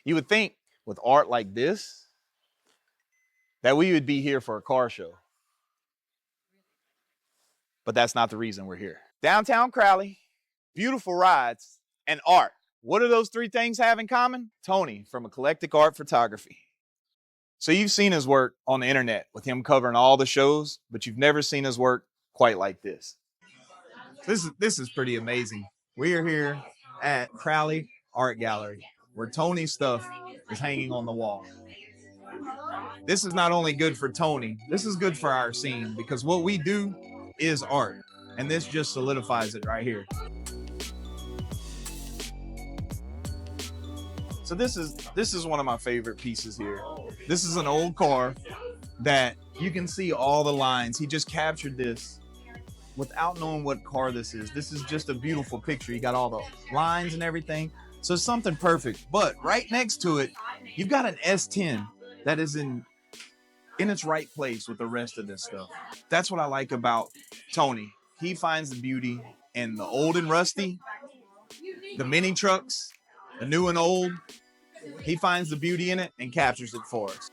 You would think with art like this that we would be here for a car show. But that's not the reason we're here. Downtown Crowley, beautiful rides, and art. What do those three things have in common? Tony from Eclectic Art Photography. So you've seen his work on the internet with him covering all the shows, but you've never seen his work quite like this. This is pretty amazing. We are here at Crowley Art Gallery, where Tony's stuff is hanging on the wall. This is not only good for Tony, this is good for our scene, because what we do is art, and this just solidifies it right here. So this is one of my favorite pieces here. This is an old car that you can see all the lines. He just captured this without knowing what car this is. This is just a beautiful picture. You got all the lines and everything. So it's something perfect. But right next to it, you've got an S10 that is in its right place with the rest of this stuff. That's what I like about Tony. He finds the beauty in the old and rusty, the mini trucks, the new and old. He finds the beauty in it and captures it for us.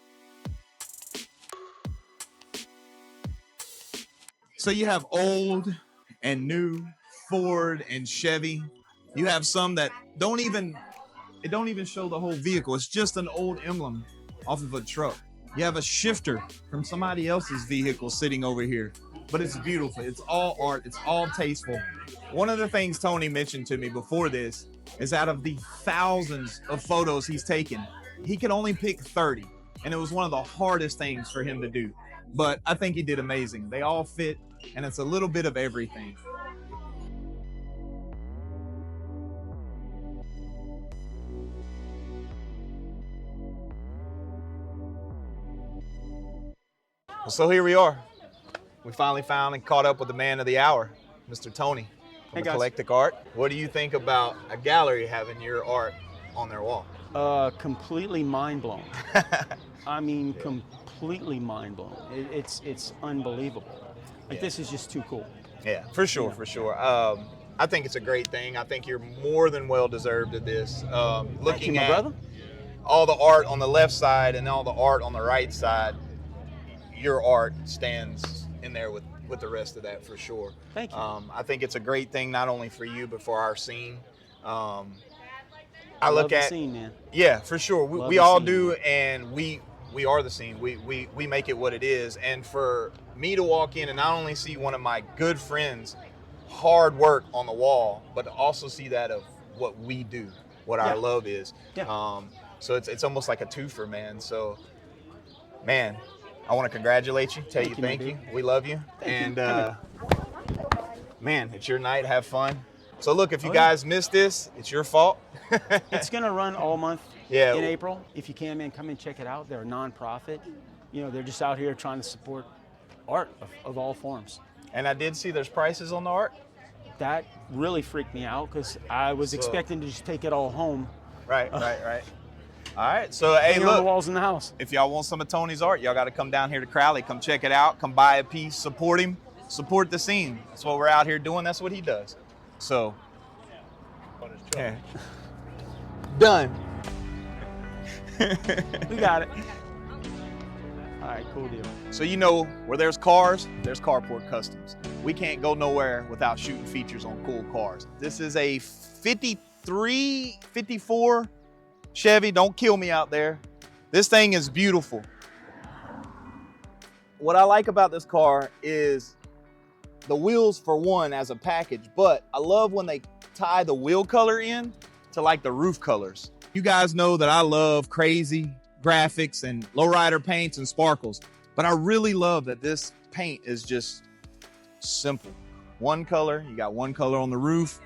So you have old and new, Ford and Chevy. You have some that don't even show the whole vehicle. It's just an old emblem off of a truck. You have a shifter from somebody else's vehicle sitting over here, but it's beautiful. It's all art. It's all tasteful. One of the things Tony mentioned to me before this is out of the thousands of photos he's taken, he could only pick 30. And it was one of the hardest things for him to do. But I think he did amazing. They all fit, and it's a little bit of everything. So here we are. We finally found and caught up with the man of the hour, Mr. Tony from Eclectic Art. What do you think about a gallery having your art on their wall? Completely mind blown. I mean, completely mind blown. It's unbelievable. Like, this is just too cool. Yeah, for sure, for sure. I think it's a great thing. I think you're more than well deserved of this. Looking at brother? all the art on the left side and all the art on the right side, your art stands in there with the rest of that for sure. Thank you. I think it's a great thing, not only for you, but for our scene. I love the scene, man. Yeah, for sure. We all do, and we are the scene. We make it what it is. And for me to walk in and not only see one of my good friends' hard work on the wall, but to also see that of what we do, what our love is. Yeah. So it's almost like a twofer, man. So, man, I want to congratulate you, tell you thank you. We love you. Thank you. Man, it's your night. Have fun. So look, if you guys missed this, it's your fault. It's going to run all month in April. If you can, man, come and check it out. They're a nonprofit. You know, they're just out here trying to support art of all forms. And I did see there's prices on the art. That really freaked me out because I was expecting to just take it all home. Right. All right, so hey, look, on the walls in the house. If y'all want some of Tony's art, y'all got to come down here to Crowley, come check it out, come buy a piece, support him, support the scene. That's what we're out here doing. That's what he does. So, yeah. Done. We got it. All right, cool deal. So you know, where there's cars, there's Carport Customs. We can't go nowhere without shooting features on cool cars. This is a 53, 54 Chevy. Don't kill me out there. This thing is beautiful. What I like about this car is the wheels, for one, as a package, but I love when they tie the wheel color in to like the roof colors. You guys know that I love crazy graphics and lowrider paints and sparkles, but I really love that this paint is just simple. One color, you got one color on the roof,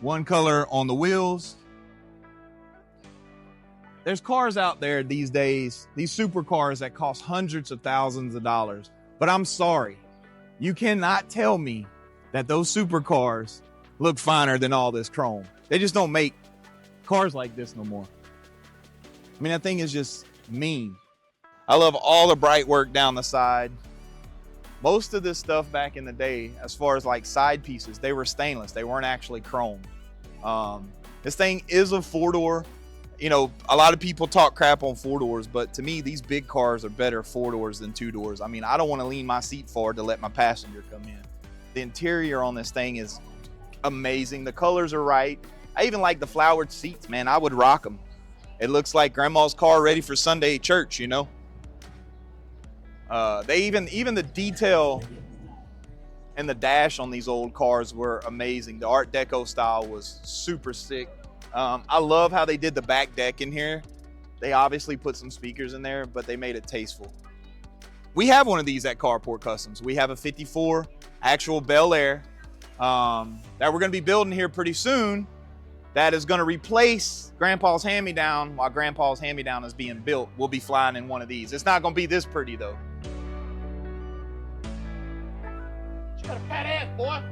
one color on the wheels. There's cars out there these days, these supercars that cost hundreds of thousands of dollars, but I'm sorry, you cannot tell me that those supercars look finer than all this chrome. They just don't make cars like this no more. I mean, that thing is just mean. I love all the bright work down the side. Most of this stuff back in the day, as far as like side pieces, they were stainless. They weren't actually chrome. This thing is a four-door. you know, a lot of people talk crap on 4-doors, but to me, these big cars are better 4-doors than 2-doors. I mean, I don't want to lean my seat forward to let my passenger come in. The interior on this thing is amazing. The colors are right. I even like the flowered seats, man. I would rock them. It looks like grandma's car ready for Sunday church, you know? They even the detail and the dash on these old cars were amazing. The Art Deco style was super sick. I love how they did the back deck in here. They obviously put some speakers in there, but they made it tasteful. We have one of these at Carport Customs. We have a 54 actual Bel Air that we're gonna be building here pretty soon. That is gonna replace Grandpa's hand-me-down while Grandpa's hand-me-down is being built. We'll be flying in one of these. It's not gonna be this pretty though. You got a fat ass, boy.